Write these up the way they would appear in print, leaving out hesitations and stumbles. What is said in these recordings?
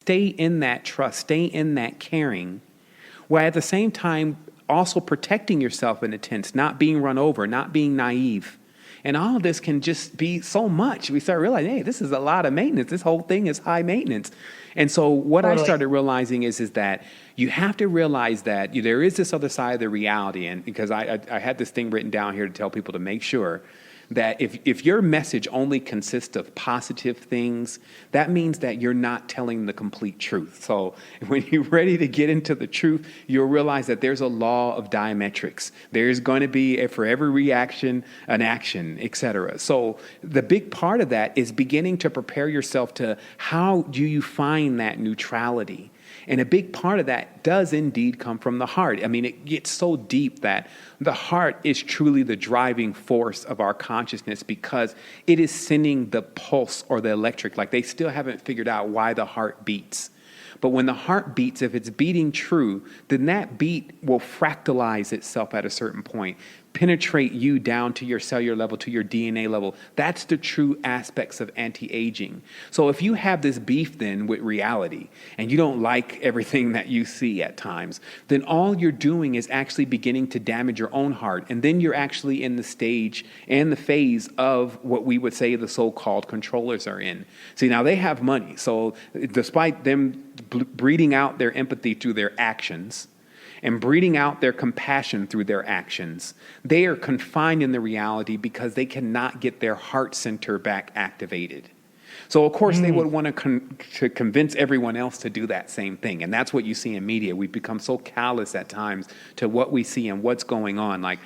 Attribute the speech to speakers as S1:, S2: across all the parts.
S1: stay in that trust, stay in that caring, while at the same time also protecting yourself in a sense, not being run over, not being naive. And all of this can just be so much. We start realizing, hey, this is a lot of maintenance. This whole thing is high maintenance. And so what I started realizing is that you have to realize that there is this other side of the reality. And because I had this thing written down here to tell people to make sure that if your message only consists of positive things, that means that you're not telling the complete truth. So when you're ready to get into the truth, you'll realize that there's a law of diametrics. There's going to be, for every reaction, an action, etc. So the big part of that is beginning to prepare yourself to how do you find that neutrality? And a big part of that does indeed come from the heart. I mean, it gets so deep that the heart is truly the driving force of our consciousness because it is sending the pulse or the electric. Like they still haven't figured out why the heart beats. But when the heart beats, if it's beating true, then that beat will fractalize itself at a certain point, penetrate you down to your cellular level, to your DNA level. That's the true aspects of anti-aging. So if you have this beef then with reality and you don't like everything that you see at times, then all you're doing is actually beginning to damage your own heart. And then you're actually in the stage and the phase of what we would say the so-called controllers are in. See, now they have money. So despite them breeding out their empathy through their actions and breeding out their compassion through their actions, they are confined in the reality because they cannot get their heart center back activated. So, of course, they would want to convince everyone else to do that same thing. And that's what you see in media. We've become so callous at times to what we see and what's going on. Like,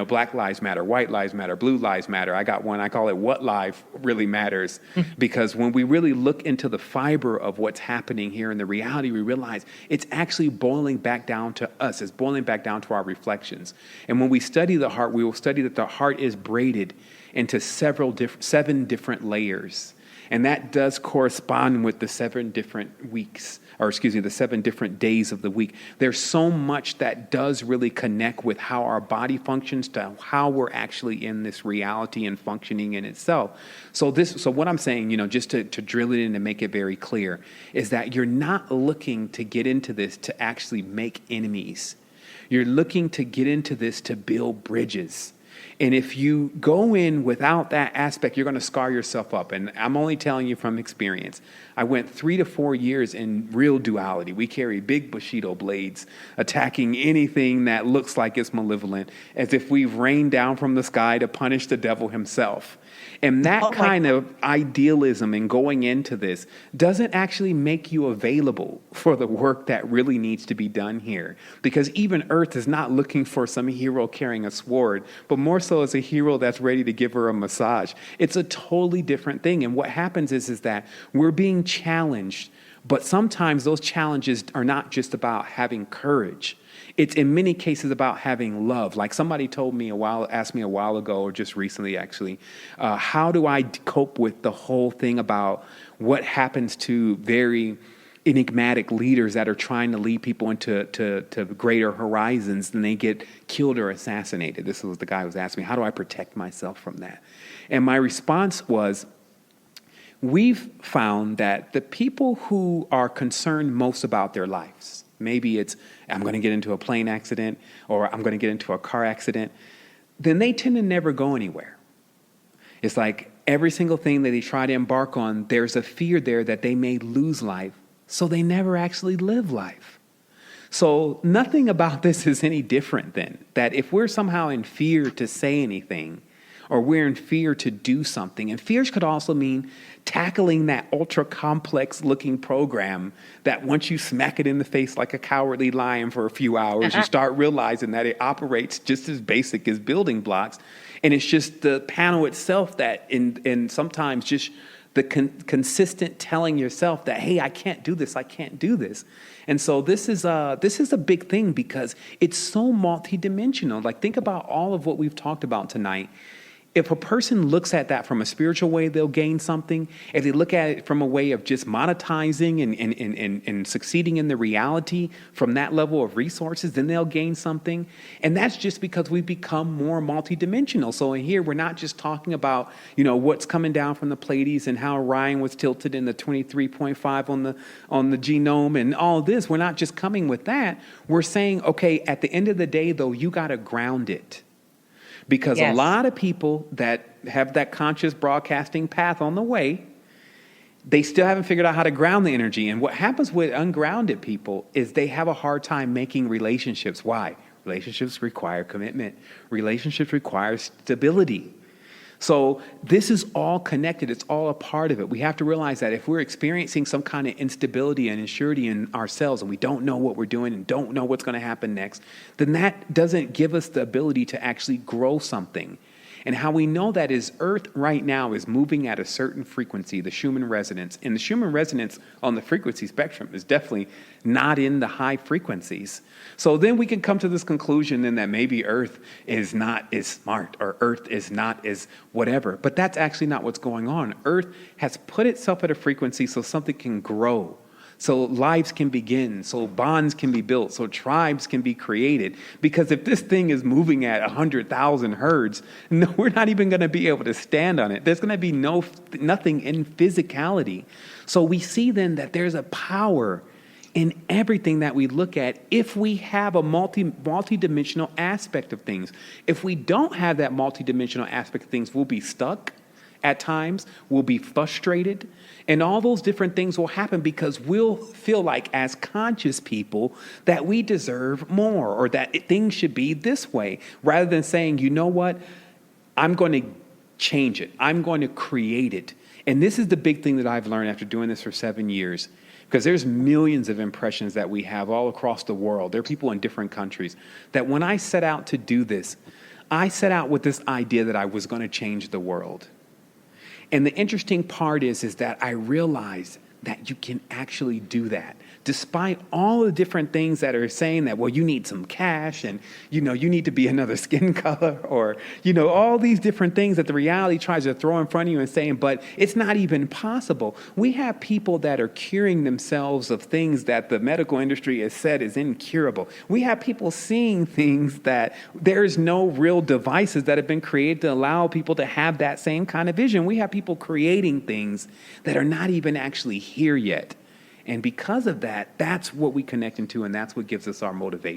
S1: Black Lives Matter, White Lives Matter, Blue Lives Matter. I got one, I call it What Life Really Matters. Because when we really look into the fiber of what's happening here in the reality, we realize it's actually boiling back down to us. It's boiling back down to our reflections. And when we study the heart, we will study that the heart is braided into seven different layers. And that does correspond with the 7 different weeks, the 7 different days of the week. There's so much that does really connect with how our body functions to how we're actually in this reality and functioning in itself. So what I'm saying, just to drill it in and make it very clear, is that you're not looking to get into this to actually make enemies. You're looking to get into this to build bridges. And if you go in without that aspect, you're going to scar yourself up. And I'm only telling you from experience. I went 3 to 4 years in real duality. We carry big Bushido blades attacking anything that looks like it's malevolent, as if we've rained down from the sky to punish the devil himself. And that kind of idealism and going into this doesn't actually make you available for the work that really needs to be done here. Because even Earth is not looking for some hero carrying a sword, but more so as a hero that's ready to give her a massage. It's a totally different thing. And what happens is that we're being challenged, but sometimes those challenges are not just about having courage. It's in many cases about having love. Like somebody asked me a while ago, or just recently actually, how do I cope with the whole thing about what happens to very enigmatic leaders that are trying to lead people into to greater horizons, and they get killed or assassinated? This was the guy who was asking me, how do I protect myself from that? And my response was, we've found that the people who are concerned most about their lives, maybe it's, I'm going to get into a plane accident or I'm going to get into a car accident, then they tend to never go anywhere. It's like every single thing that they try to embark on, there's a fear there that they may lose life, so they never actually live life. So nothing about this is any different than that. If we're somehow in fear to say anything, or we're in fear to do something. And fears could also mean tackling that ultra complex looking program that once you smack it in the face like a cowardly lion for a few hours, you start realizing that it operates just as basic as building blocks. And it's just the panel itself that and sometimes just the consistent telling yourself that, hey, I can't do this. I can't do this. And so this is a big thing because it's so multidimensional. Like think about all of what we've talked about tonight. if a person looks at that from a spiritual way, they'll gain something. If they look at it from a way of just monetizing and succeeding in the reality from that level of resources, then they'll gain something. And that's just because we've become more multidimensional. So in here, we're not just talking about, what's coming down from the Pleiades and how Orion was tilted in the 23.5 on the genome and all this. We're not just coming with that. We're saying, okay, at the end of the day, though, you got to ground it. Because a lot of people that have that conscious broadcasting path on the way, they still haven't figured out how to ground the energy. And what happens with ungrounded people is they have a hard time making relationships. Why? Relationships require commitment. Relationships require stability. So this is all connected. It's all a part of it. We have to realize that if we're experiencing some kind of instability and insurity in ourselves and we don't know what we're doing and don't know what's going to happen next, then that doesn't give us the ability to actually grow something. And how we know that is Earth right now is moving at a certain frequency, the Schumann resonance. And the Schumann resonance on the frequency spectrum is definitely not in the high frequencies. So then we can come to this conclusion then that maybe Earth is not as smart or Earth is not as whatever. But that's actually not what's going on. Earth has put itself at a frequency so something can grow. So lives can begin, so bonds can be built, so tribes can be created. Because if this thing is moving at 100,000 hertz, no, we're not even going to be able to stand on it. There's going to be nothing in physicality. So we see then that there's a power in everything that we look at if we have a multidimensional aspect of things. If we don't have that multidimensional aspect of things, we'll be stuck. At times, we'll be frustrated, and all those different things will happen because we'll feel like as conscious people that we deserve more or that things should be this way, rather than saying, you know what, I'm going to change it. I'm going to create it. And this is the big thing that I've learned after doing this for 7 years, because there's millions of impressions that we have all across the world. There are people in different countries that when I set out to do this, I set out with this idea that I was going to change the world. And the interesting part is that I realized that you can actually do that. Despite all the different things that are saying that, well, you need some cash and, you need to be another skin color or, all these different things that the reality tries to throw in front of you and saying, but it's not even possible. We have people that are curing themselves of things that the medical industry has said is incurable. We have people seeing things that there's no real devices that have been created to allow people to have that same kind of vision. We have people creating things that are not even actually here yet. And because of that, that's what we connect into, and that's what gives us our motivation.